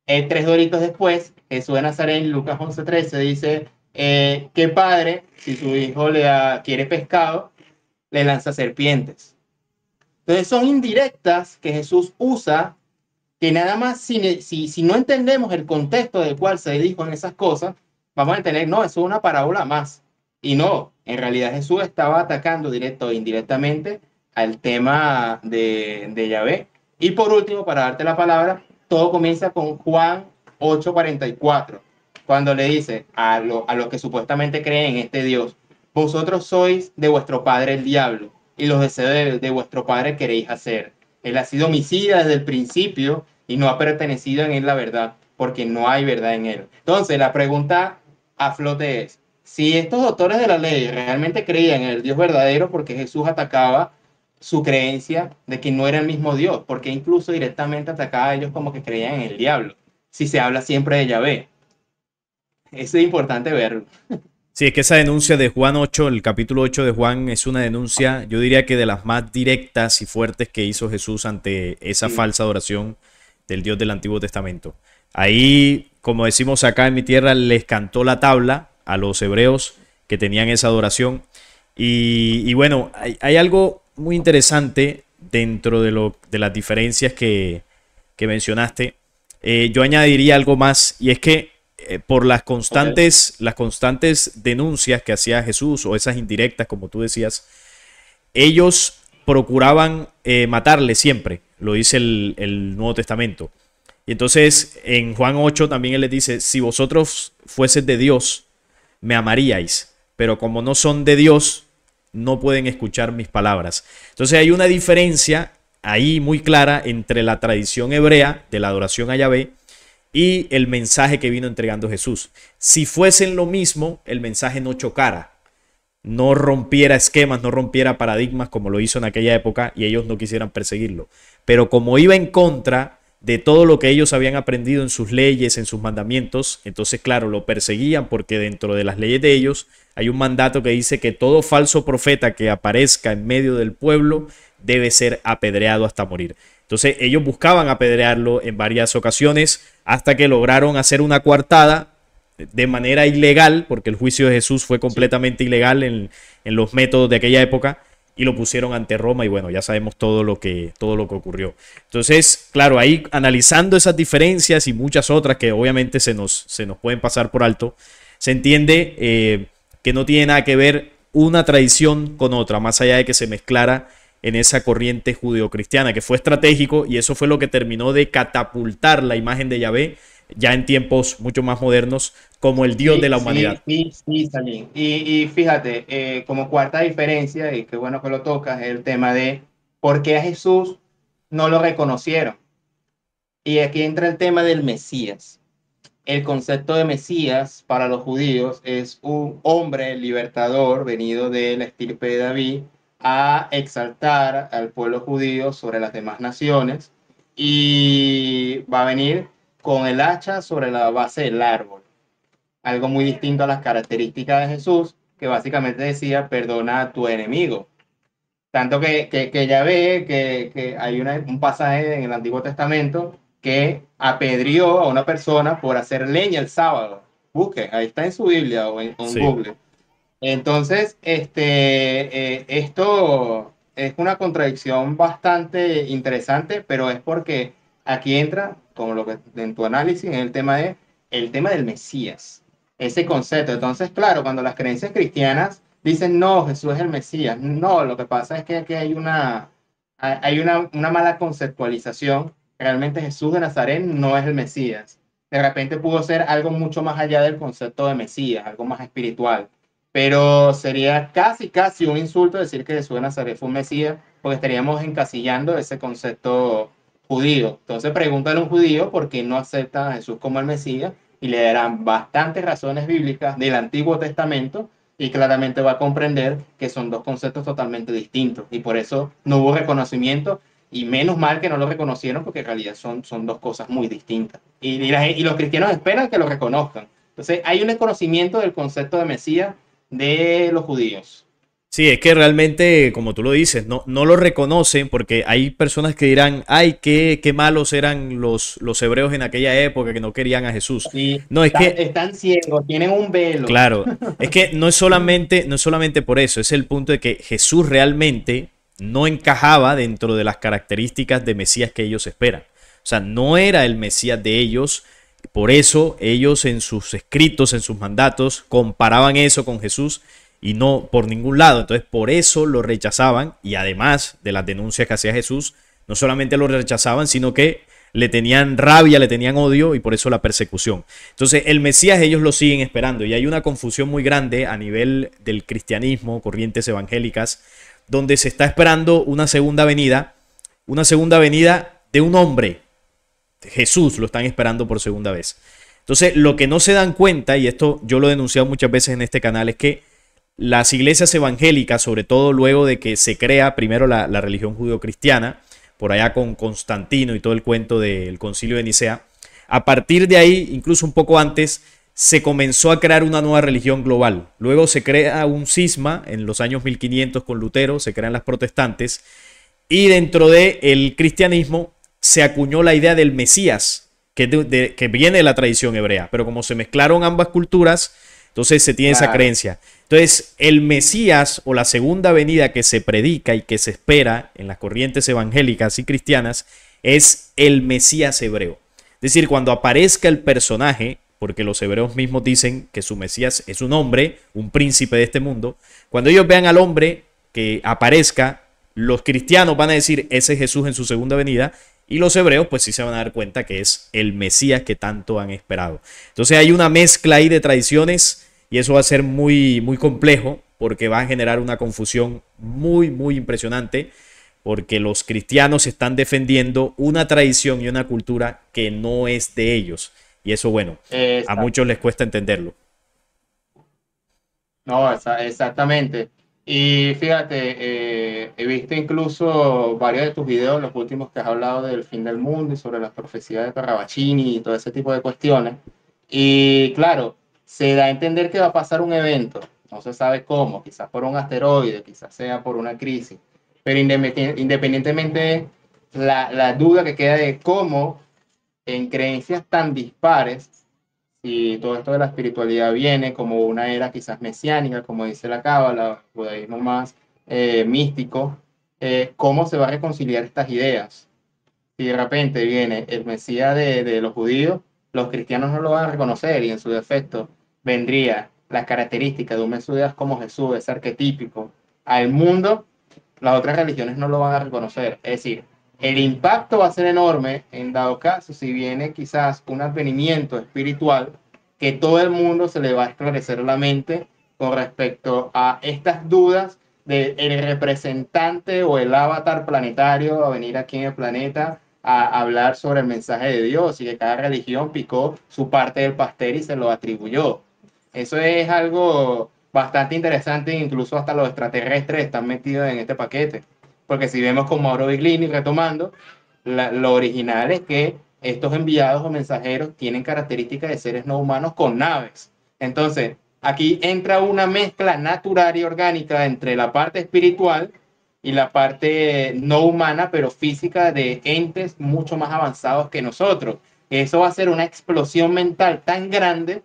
Tres doritos después, Jesús de Nazaret, en Lucas 11:13, dice, ¿qué padre, si su hijo quiere pescado, le lanza serpientes? Entonces son indirectas que Jesús usa, que nada más si no entendemos el contexto del cual se dijo en esas cosas, vamos a entender, no, eso es una parábola más. Y no, en realidad Jesús estaba atacando directo o indirectamente al tema de Yahvé. Y por último, para darte la palabra, todo comienza con Juan 8:44, cuando le dice a los que supuestamente creen en este Dios, vosotros sois de vuestro padre el diablo, y los deseos de vuestro padre queréis hacer. Él ha sido homicida desde el principio y no ha pertenecido en él la verdad, porque no hay verdad en él. Entonces, la pregunta a flote es, si estos doctores de la ley realmente creían en el Dios verdadero, porque Jesús atacaba su creencia de que no era el mismo Dios, porque incluso directamente atacaba a ellos como que creían en el diablo, si se habla siempre de Yahvé. Eso es importante verlo. Sí, es que esa denuncia de Juan 8, el capítulo 8 de Juan, es una denuncia, yo diría que de las más directas y fuertes que hizo Jesús ante esa Sí, falsa adoración del Dios del Antiguo Testamento. Ahí, como decimos acá en mi tierra, les cantó la tabla a los hebreos que tenían esa adoración. Y bueno, hay algo muy interesante dentro de las diferencias que mencionaste. Yo añadiría algo más, y es que por ok. las constantes denuncias que hacía Jesús, o esas indirectas, como tú decías, ellos procuraban matarle siempre, lo dice el Nuevo Testamento. Y entonces en Juan 8 también él les dice, si vosotros fueses de Dios, me amaríais, pero como no son de Dios, no pueden escuchar mis palabras. Entonces hay una diferencia ahí muy clara entre la tradición hebrea de la adoración a Yahvé y el mensaje que vino entregando Jesús. Si fuesen lo mismo, el mensaje no chocara, no rompiera esquemas, no rompiera paradigmas como lo hizo en aquella época y ellos no quisieran perseguirlo. Pero como iba en contra de todo lo que ellos habían aprendido en sus leyes, en sus mandamientos, entonces claro, lo perseguían porque dentro de las leyes de ellos hay un mandato que dice que todo falso profeta que aparezca en medio del pueblo debe ser apedreado hasta morir. Entonces ellos buscaban apedrearlo en varias ocasiones hasta que lograron hacer una coartada de manera ilegal, porque el juicio de Jesús fue Sí. completamente ilegal en los métodos de aquella época, y lo pusieron ante Roma y bueno, ya sabemos todo lo que ocurrió. Entonces, claro, ahí analizando esas diferencias y muchas otras que obviamente se nos pueden pasar por alto, se entiende que no tiene nada que ver una tradición con otra, más allá de que se mezclara en esa corriente judeocristiana, que fue estratégico y eso fue lo que terminó de catapultar la imagen de Yahvé ya en tiempos mucho más modernos como el Dios de Sí, la sí, humanidad. sí, sí, Salim. Y fíjate, como cuarta diferencia, y qué bueno que lo tocas, es el tema de por qué a Jesús no lo reconocieron. Y aquí entra el tema del Mesías. El concepto de Mesías para los judíos es un hombre libertador venido de la estirpe de David a exaltar al pueblo judío sobre las demás naciones y va a venir con el hacha sobre la base del árbol, algo muy distinto a las características de Jesús, que básicamente decía, perdona a tu enemigo. Tanto que ya ve que hay un pasaje en el Antiguo Testamento que apedreó a una persona por hacer leña el sábado. Busque, ahí está en su Biblia o en Sí. Google. Entonces, esto es una contradicción bastante interesante, pero es porque aquí entra, como lo que en tu análisis, en el tema del Mesías, ese concepto. Entonces, claro, cuando las creencias cristianas dicen, no, Jesús es el Mesías, no, lo que pasa es que aquí hay una mala conceptualización. Realmente Jesús de Nazaret no es el Mesías. De repente pudo ser algo mucho más allá del concepto de Mesías, algo más espiritual, pero sería casi un insulto decir que Jesús de Nazaret fue un Mesías, porque estaríamos encasillando ese concepto judío. Entonces pregúntale a un judío por qué no acepta a Jesús como el Mesías y le darán bastantes razones bíblicas del Antiguo Testamento y claramente va a comprender que son dos conceptos totalmente distintos y por eso no hubo reconocimiento y menos mal que no lo reconocieron porque en realidad son dos cosas muy distintas y los cristianos esperan que lo reconozcan. Entonces hay un desconocimiento del concepto de Mesías de los judíos. Sí, es que realmente, como tú lo dices, no lo reconocen porque hay personas que dirán, ay, qué malos eran los hebreos en aquella época que no querían a Jesús. Sí, No, es que, están ciegos, tienen un velo. claro, es que no es solamente por eso, es el punto de que Jesús realmente no encajaba dentro de las características de Mesías que ellos esperan. O sea, no era el Mesías de ellos. Por eso ellos en sus escritos, en sus mandatos, comparaban eso con Jesús y no por ningún lado. Entonces por eso lo rechazaban y además de las denuncias que hacía Jesús, no solamente lo rechazaban, sino que le tenían rabia, le tenían odio y por eso la persecución. Entonces el Mesías ellos lo siguen esperando y hay una confusión muy grande a nivel del cristianismo, corrientes evangélicas, donde se está esperando una segunda venida de un hombre. Jesús lo están esperando por segunda vez. Entonces, lo que no se dan cuenta, y esto yo lo he denunciado muchas veces en este canal, es que las iglesias evangélicas, sobre todo luego de que se crea primero la religión judeocristiana, por allá con Constantino y todo el cuento del concilio de Nicea, a partir de ahí, incluso un poco antes, se comenzó a crear una nueva religión global. Luego se crea un cisma en los años 1500 con Lutero, se crean las protestantes, y dentro del cristianismo se acuñó la idea del Mesías, que viene de la tradición hebrea, pero como se mezclaron ambas culturas, entonces se tiene esa creencia. Entonces, el Mesías o la segunda venida que se predica y que se espera en las corrientes evangélicas y cristianas es el Mesías hebreo. Es decir, cuando aparezca el personaje, porque los hebreos mismos dicen que su Mesías es un hombre, un príncipe de este mundo, cuando ellos vean al hombre que aparezca, los cristianos van a decir, ese es Jesús en su segunda venida, y los hebreos pues sí se van a dar cuenta que es el Mesías que tanto han esperado. Entonces hay una mezcla ahí de tradiciones y eso va a ser muy, muy complejo porque va a generar una confusión muy, muy impresionante porque los cristianos están defendiendo una tradición y una cultura que no es de ellos. Y eso, bueno, a muchos les cuesta entenderlo. No, exactamente. Y fíjate, he visto incluso varios de tus videos, los últimos que has hablado del fin del mundo y sobre las profecías de Parravicini y todo ese tipo de cuestiones. Y claro, se da a entender que va a pasar un evento, no se sabe cómo, quizás por un asteroide, quizás sea por una crisis, pero independientemente la duda que queda de cómo en creencias tan dispares y todo esto de la espiritualidad viene como una era quizás mesiánica, como dice la Cábala, judaísmo más místico, ¿cómo se va a reconciliar estas ideas? Si de repente viene el Mesías de los judíos, los cristianos no lo van a reconocer y en su defecto vendría las características de un Mesías como Jesús, ese arquetípico, al mundo, las otras religiones no lo van a reconocer. Es decir, el impacto va a ser enorme en dado caso si viene quizás un advenimiento espiritual que todo el mundo se le va a esclarecer la mente con respecto a estas dudas del representante o el avatar planetario a venir aquí en el planeta a hablar sobre el mensaje de Dios y que cada religión picó su parte del pastel y se lo atribuyó. Eso es algo bastante interesante, incluso hasta los extraterrestres están metidos en este paquete. Porque si vemos con Mauro Biglini retomando, lo original es que estos enviados o mensajeros tienen características de seres no humanos con naves. Entonces, aquí entra una mezcla natural y orgánica entre la parte espiritual y la parte no humana, pero física de entes mucho más avanzados que nosotros. Eso va a ser una explosión mental tan grande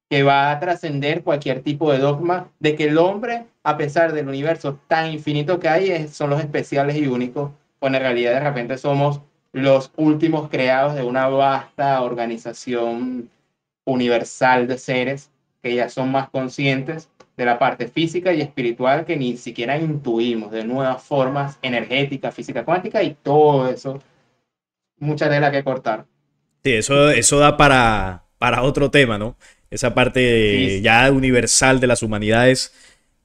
que va a trascender cualquier tipo de dogma de que el hombre, a pesar del universo tan infinito que hay, son los especiales y únicos, cuando en realidad de repente somos los últimos creados de una vasta organización universal de seres que ya son más conscientes de la parte física y espiritual que ni siquiera intuimos, de nuevas formas energéticas, física cuántica y todo eso. Mucha tela que cortar. Sí, eso da para otro tema, ¿no? esa parte Sí, ya universal de las humanidades,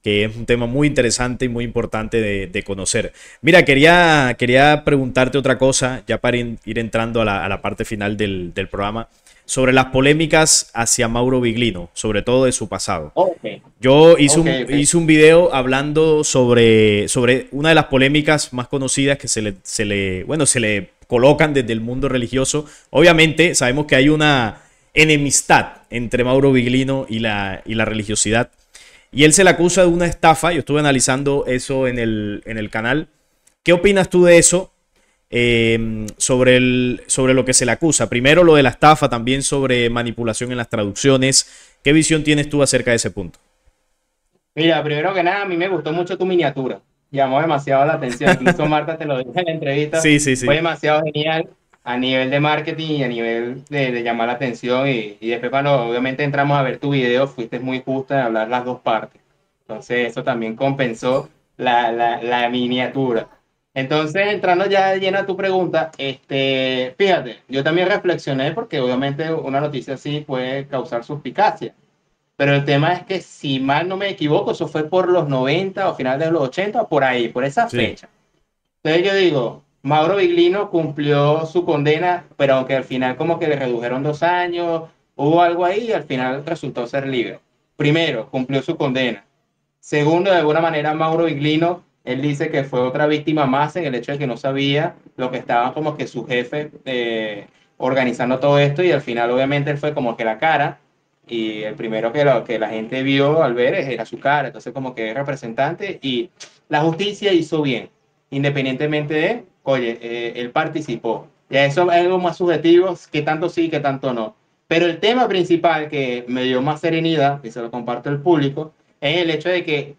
que es un tema muy interesante y muy importante de conocer. Mira, quería preguntarte otra cosa, ya para ir entrando a la parte final del programa, sobre las polémicas hacia Mauro Viglino, sobre todo de su pasado. ok, Yo hice ok, ok. hice un video hablando sobre una de las polémicas más conocidas que bueno, se le colocan desde el mundo religioso. Obviamente, sabemos que hay una enemistad entre Mauro Viglino y la religiosidad. Y él se le acusa de una estafa. Yo estuve analizando eso en en el canal. ¿Qué opinas tú de eso? Sobre lo que se le acusa. Primero lo de la estafa, también sobre manipulación en las traducciones. ¿Qué visión tienes tú acerca de ese punto? Mira, primero que nada, a mí me gustó mucho tu miniatura. Llamó demasiado la atención. Incluso Marta te lo dijo en la entrevista. Sí, sí, Fue sí. demasiado genial a nivel de marketing y a nivel de llamar la atención. Y después cuando obviamente entramos a ver tu video, fuiste muy justa en hablar las dos partes. Entonces eso también compensó la miniatura. Entonces, entrando ya de lleno a tu pregunta, fíjate, yo también reflexioné porque obviamente una noticia así puede causar suspicacia. Pero el tema es que, si mal no me equivoco, eso fue por los 90 o finales de los 80 o por ahí, por esa Sí, fecha. Entonces yo digo, Mauro Viglino cumplió su condena, pero aunque al final como que le redujeron 2 años, hubo algo ahí y al final resultó ser libre. Primero, cumplió su condena. Segundo, de alguna manera, Mauro Viglino, él dice que fue otra víctima más en el hecho de que no sabía lo que estaba como que su jefe organizando todo esto y al final obviamente él fue como que la cara y el primero que la gente vio al ver era su cara, entonces como que es representante y la justicia hizo bien, independientemente de, oye, él participó. Ya eso es algo más subjetivo, que tanto sí, que tanto no. Pero el tema principal que me dio más serenidad, y se lo comparto al público, es el hecho de que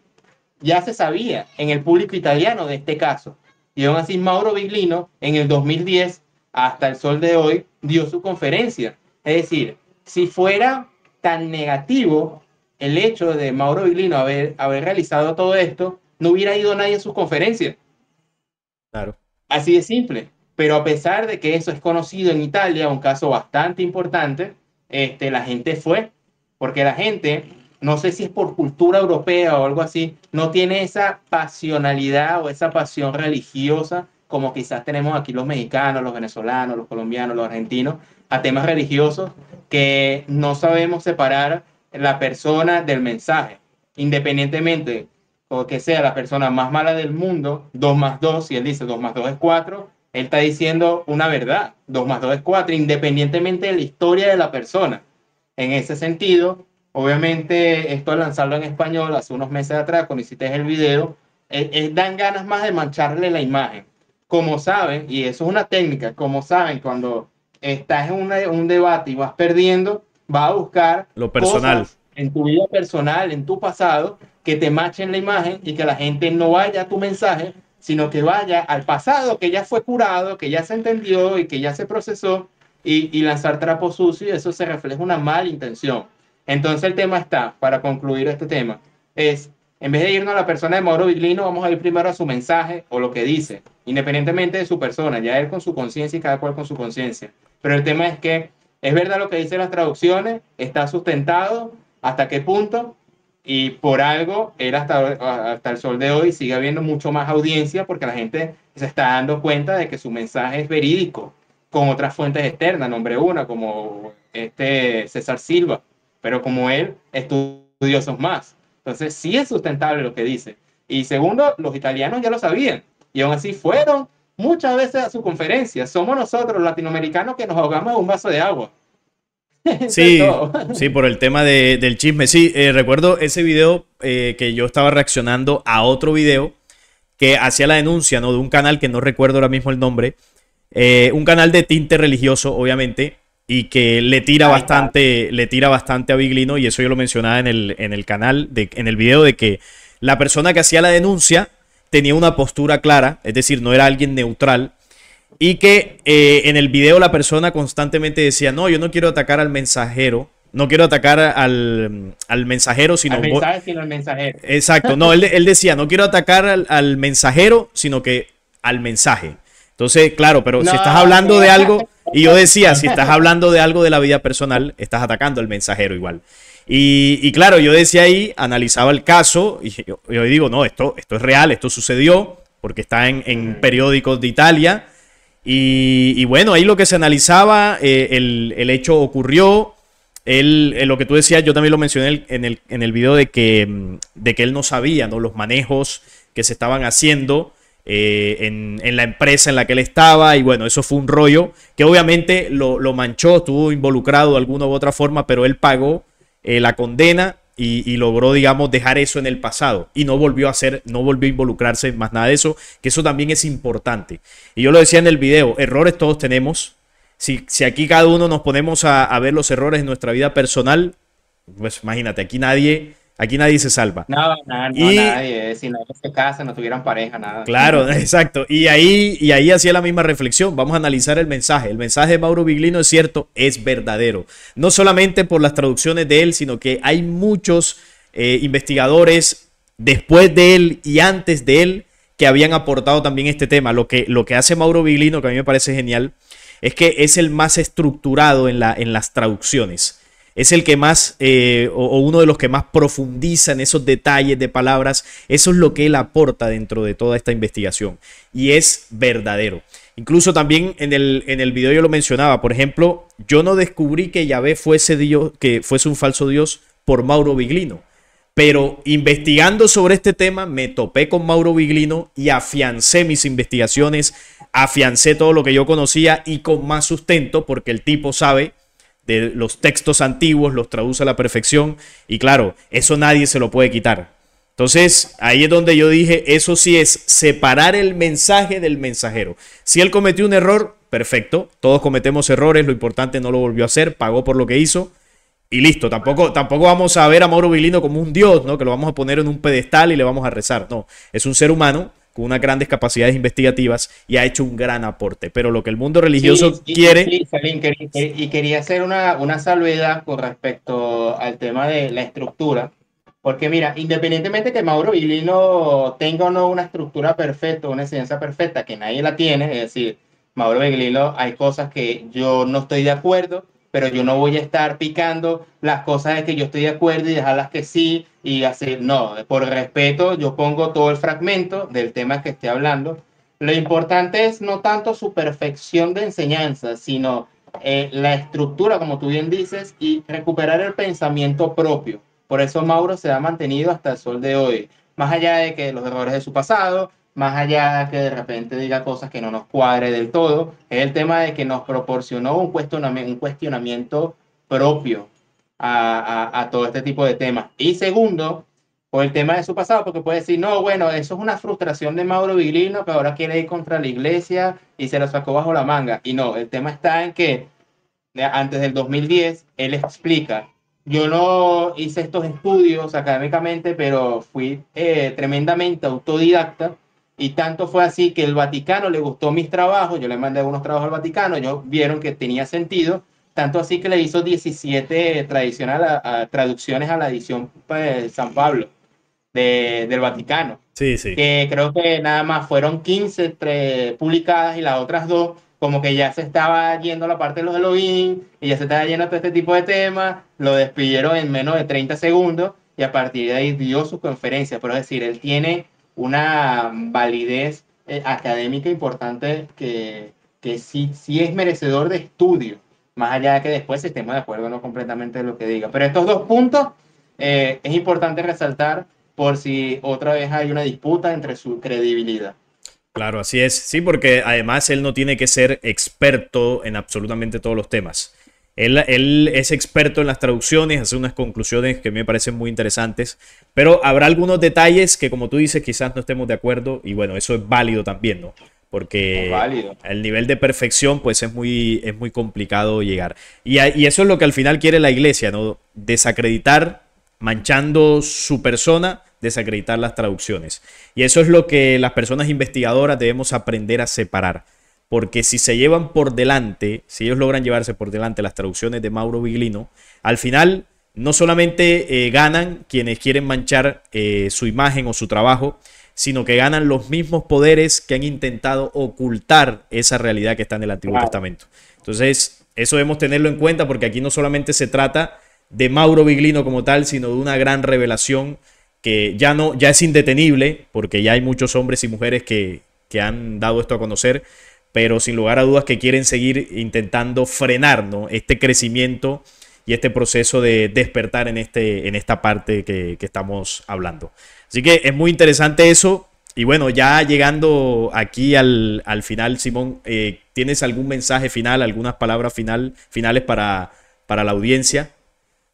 ya se sabía en el público italiano de este caso. Y aún así Mauro Viglino en el 2010 hasta el sol de hoy dio su conferencia. Es decir, si fuera tan negativo el hecho de Mauro Viglino haber realizado todo esto, no hubiera ido nadie a sus conferencias. claro. Así de simple. Pero a pesar de que eso es conocido en Italia, un caso bastante importante, la gente fue, porque la gente, no sé si es por cultura europea o algo así, no tiene esa pasionalidad o esa pasión religiosa como quizás tenemos aquí los mexicanos, los venezolanos, los colombianos, los argentinos, a temas religiosos, que no sabemos separar la persona del mensaje, independientemente o que sea la persona más mala del mundo, 2 más 2, si él dice 2 más 2 es 4, él está diciendo una verdad, 2 más 2 es 4, independientemente de la historia de la persona. En ese sentido, obviamente, esto al lanzarlo en español hace unos meses atrás, cuando hiciste el video, dan ganas más de mancharle la imagen. Como saben, y eso es una técnica, como saben, cuando estás en un debate y vas perdiendo, vas a buscar Lo personal. cosas en tu vida personal, en tu pasado, que te machen la imagen y que la gente no vaya a tu mensaje, sino que vaya al pasado que ya fue curado, que ya se entendió y que ya se procesó y lanzar trapo sucio, y eso se refleja una mala intención. Entonces el tema está, para concluir este tema, es, en vez de irnos a la persona de Mauro Viglino, vamos a ir primero a su mensaje o lo que dice, independientemente de su persona, ya él con su conciencia y cada cual con su conciencia. Pero el tema es que es verdad lo que dicen las traducciones, está sustentado, hasta qué punto, y por algo él hasta el sol de hoy sigue habiendo mucho más audiencia porque la gente se está dando cuenta de que su mensaje es verídico con otras fuentes externas, nombre una, como César Silva, pero como él, estudiosos más. Entonces sí es sustentable lo que dice. Y segundo, los italianos ya lo sabían y aún así fueron muchas veces a su conferencia. Somos nosotros, los latinoamericanos, que nos ahogamos en un vaso de agua. Eso es Sí, todo. sí, por el tema del chisme. Sí, recuerdo ese video que yo estaba reaccionando a otro video que hacía la denuncia, ¿no? De un canal que no recuerdo ahora mismo el nombre. Un canal de tinte religioso, obviamente, y que Ahí está. le tira bastante a Biglino, y eso yo lo mencionaba en el canal, en el video, de que la persona que hacía la denuncia tenía una postura clara, es decir, no era alguien neutral, y que en el video la persona constantemente decía, no, yo no quiero atacar al mensajero, no quiero atacar al mensajero, Al sino... mensaje, sino al mensajero. Exacto, no, él decía, no quiero atacar mensajero, sino que al mensaje. Entonces, claro, pero No, si estás hablando de algo, Y yo decía, si estás hablando de algo de la vida personal, estás atacando al mensajero igual. Y claro, yo decía ahí, analizaba el caso y yo digo, no, esto es real, esto sucedió porque está en periódicos de Italia. Y bueno, ahí lo que se analizaba, el hecho ocurrió. Lo que tú decías, yo también lo mencioné en el video de que él no sabía, ¿no?, los manejos que se estaban haciendo en la empresa en la que él estaba. Y bueno, eso fue un rollo que obviamente lo manchó, estuvo involucrado de alguna u otra forma, pero él pagó la condena y logró, digamos, dejar eso en el pasado y no volvió a involucrarse en más nada de eso, que eso también es importante. Y yo lo decía en el video, errores todos tenemos. Si aquí cada uno nos ponemos a ver los errores en nuestra vida personal, pues imagínate, aquí nadie se salva. No, nadie. Si nadie se casa, no tuvieran pareja, nada. Claro, exacto. Y ahí hacía la misma reflexión. Vamos a analizar el mensaje. El mensaje de Mauro Viglino es cierto, es verdadero. No solamente por las traducciones de él, sino que hay muchos investigadores después de él y antes de él que habían aportado también este tema. Lo que hace Mauro Viglino, que a mí me parece genial, es que es el más estructurado en las traducciones. Es el que más, o uno de los que más profundiza en esos detalles de palabras. Eso es lo que él aporta dentro de toda esta investigación. Y es verdadero. Incluso también en el video yo lo mencionaba. Por ejemplo, yo no descubrí que Yahvé fuese un falso Dios por Mauro Viglino. Pero investigando sobre este tema, me topé con Mauro Viglino y afiancé mis investigaciones, afiancé todo lo que yo conocía y con más sustento, porque el tipo sabe de los textos antiguos, los traduce a la perfección y claro, eso nadie se lo puede quitar. Entonces, ahí es donde yo dije, eso sí es separar el mensaje del mensajero. Si él cometió un error, perfecto, todos cometemos errores, lo importante no lo volvió a hacer, pagó por lo que hizo y listo. Tampoco vamos a ver a Mauro Viglino como un dios, ¿no?, que lo vamos a poner en un pedestal y le vamos a rezar. No, es un ser humano con unas grandes capacidades investigativas y ha hecho un gran aporte. Pero lo que el mundo religioso quiere... Y quería hacer una salvedad con respecto al tema de la estructura. Porque mira, independientemente que Mauro Viglino tenga o no una estructura perfecta, una enseñanza perfecta, que nadie la tiene, es decir, Mauro Viglino hay cosas que yo no estoy de acuerdo, pero yo no voy a estar picando las cosas de que yo estoy de acuerdo y dejarlas que sí y hacer, no, por respeto yo pongo todo el fragmento del tema que esté hablando. Lo importante es no tanto su perfección de enseñanza, sino la estructura, como tú bien dices, y recuperar el pensamiento propio. Por eso Mauro se ha mantenido hasta el sol de hoy, más allá de que los errores de su pasado, más allá de que de repente diga cosas que no nos cuadre del todo, es el tema de que nos proporcionó un cuestionamiento propio a todo este tipo de temas. Y segundo, por el tema de su pasado, porque puede decir, no, bueno, eso es una frustración de Mauro Viglino que ahora quiere ir contra la iglesia y se lo sacó bajo la manga. Y no, el tema está en que antes del 2010, él explica, yo no hice estos estudios académicamente, pero fui tremendamente autodidacta. Y tanto fue así que el Vaticano le gustó mis trabajos, yo le mandé algunos trabajos al Vaticano, ellos vieron que tenía sentido, tanto así que le hizo 17 traducciones a la edición San Pablo del Vaticano. Sí, sí. Que creo que nada más fueron 15 publicadas y las otras dos, como que ya se estaba yendo la parte de los Elohim y ya se estaba yendo todo este tipo de temas, lo despidieron en menos de 30 segundos y a partir de ahí dio su conferencia. Pero es decir, él tiene una validez académica importante que sí es merecedor de estudio, más allá de que después estemos de acuerdo no completamente en lo que diga. Pero estos dos puntos es importante resaltar por si otra vez hay una disputa entre su credibilidad. Claro, así es. Sí, porque además él no tiene que ser experto en absolutamente todos los temas. Él es experto en las traducciones, hace unas conclusiones que me parecen muy interesantes, pero habrá algunos detalles que, como tú dices, quizás no estemos de acuerdo y bueno, eso es válido también, ¿no? Porque el nivel de perfección pues es muy complicado llegar. Y eso es lo que al final quiere la iglesia, ¿no? Desacreditar, manchando su persona, desacreditar las traducciones. Y eso es lo que las personas investigadoras debemos aprender a separar. Porque si se llevan por delante, si ellos logran llevarse por delante las traducciones de Mauro Viglino, al final no solamente ganan quienes quieren manchar su imagen o su trabajo, sino que ganan los mismos poderes que han intentado ocultar esa realidad que está en el Antiguo Testamento. Entonces, eso debemos tenerlo en cuenta porque aquí no solamente se trata de Mauro Viglino como tal, sino de una gran revelación que ya es indetenible, porque ya hay muchos hombres y mujeres que han dado esto a conocer, pero sin lugar a dudas que quieren seguir intentando frenar, ¿no?, este crecimiento y este proceso de despertar en esta parte que estamos hablando. Así que es muy interesante eso. Y bueno, ya llegando aquí al final, Simón, ¿tienes algún mensaje final, algunas palabras finales para la audiencia?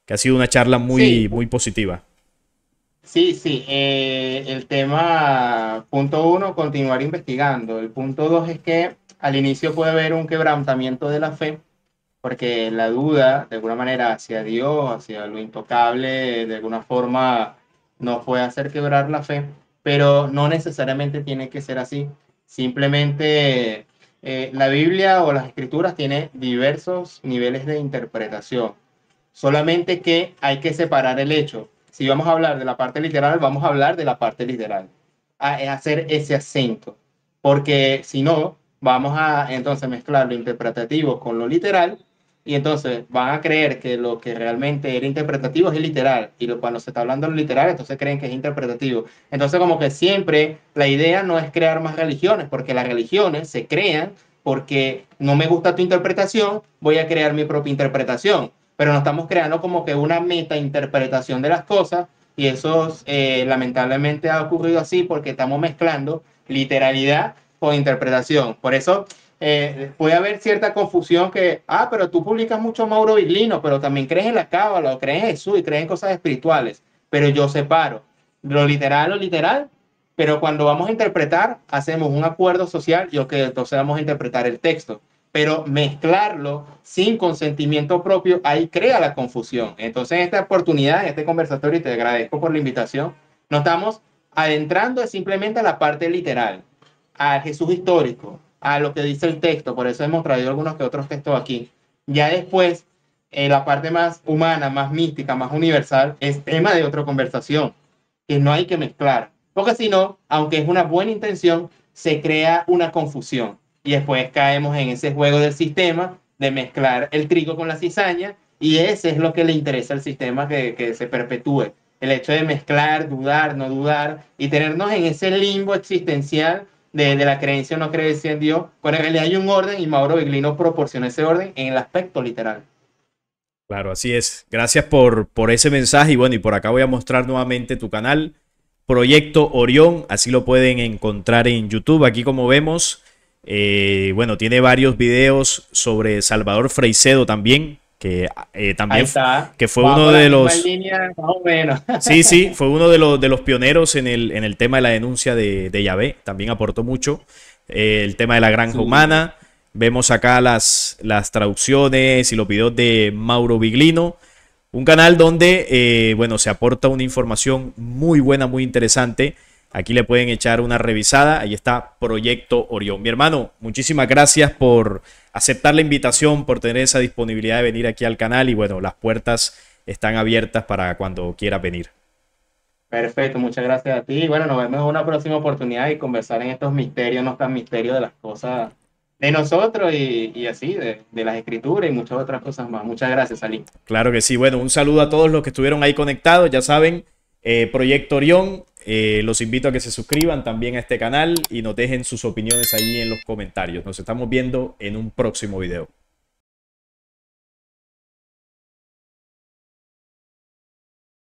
Que ha sido una charla Sí, muy positiva. sí. El tema, punto uno, continuar investigando. El punto dos es que al inicio puede haber un quebrantamiento de la fe, porque la duda, de alguna manera, hacia Dios, hacia lo intocable, de alguna forma nos puede hacer quebrar la fe, pero no necesariamente tiene que ser así. Simplemente la Biblia o las escrituras tiene diversos niveles de interpretación. Solamente que hay que separar el hecho. Si vamos a hablar de la parte literal, vamos a hablar de la parte literal. Hacer ese acento. Porque si no, vamos a entonces mezclar lo interpretativo con lo literal y entonces van a creer que lo que realmente era interpretativo es literal y cuando se está hablando de lo literal, entonces creen que es interpretativo. Entonces como que siempre la idea no es crear más religiones, porque las religiones se crean porque no me gusta tu interpretación, voy a crear mi propia interpretación, pero no estamos creando como que una meta interpretación de las cosas y eso lamentablemente ha ocurrido así porque estamos mezclando literalidad con interpretación. Por eso puede haber cierta confusión que, pero tú publicas mucho Mauro Viglino, pero también crees en la cábala o crees en Jesús y crees en cosas espirituales, pero yo separo lo literal, pero cuando vamos a interpretar, hacemos un acuerdo social y entonces vamos a interpretar el texto, pero mezclarlo sin consentimiento propio, ahí crea la confusión. Entonces, en esta oportunidad, en este conversatorio, y te agradezco por la invitación, nos estamos adentrando simplemente a la parte literal, a Jesús histórico, a lo que dice el texto, por eso hemos traído algunos que otros textos aquí. Ya después, la parte más humana, más mística, más universal, es tema de otra conversación, que no hay que mezclar, porque si no, aunque es una buena intención, se crea una confusión y después caemos en ese juego del sistema de mezclar el trigo con la cizaña y ese es lo que le interesa al sistema que se perpetúe. El hecho de mezclar, dudar, no dudar y tenernos en ese limbo existencial de la creencia o no creencia en Dios, cuando en realidad hay un orden y Mauro Viglino proporciona ese orden en el aspecto literal. Claro, así es. Gracias por ese mensaje. Y bueno, y por acá voy a mostrar nuevamente tu canal, Proyecto Orión. Así lo pueden encontrar en YouTube. Aquí como vemos, bueno, tiene varios videos sobre Salvador Freicedo también, que Ahí también está. que fue Vamos uno por la de misma los... línea, más o menos. Sí, sí, fue uno de los pioneros en el tema de la denuncia de Yahvé. También aportó mucho. El tema de la granja Sí. humana. Vemos acá las traducciones y los videos de Mauro Viglino. Un canal donde, bueno, se aporta una información muy buena, muy interesante. Aquí le pueden echar una revisada. Ahí está Proyecto Orión. Mi hermano, muchísimas gracias por aceptar la invitación, por tener esa disponibilidad de venir aquí al canal. Y bueno, las puertas están abiertas para cuando quieras venir. Perfecto, muchas gracias a ti. Y bueno, nos vemos en una próxima oportunidad y conversar en estos misterios, no tan misterios de las cosas de nosotros y así, de las escrituras y muchas otras cosas más. Muchas gracias, Ali. Claro que sí. Bueno, un saludo a todos los que estuvieron ahí conectados. Ya saben, Proyecto Orión. Los invito a que se suscriban también a este canal y nos dejen sus opiniones ahí en los comentarios. Nos estamos viendo en un próximo video.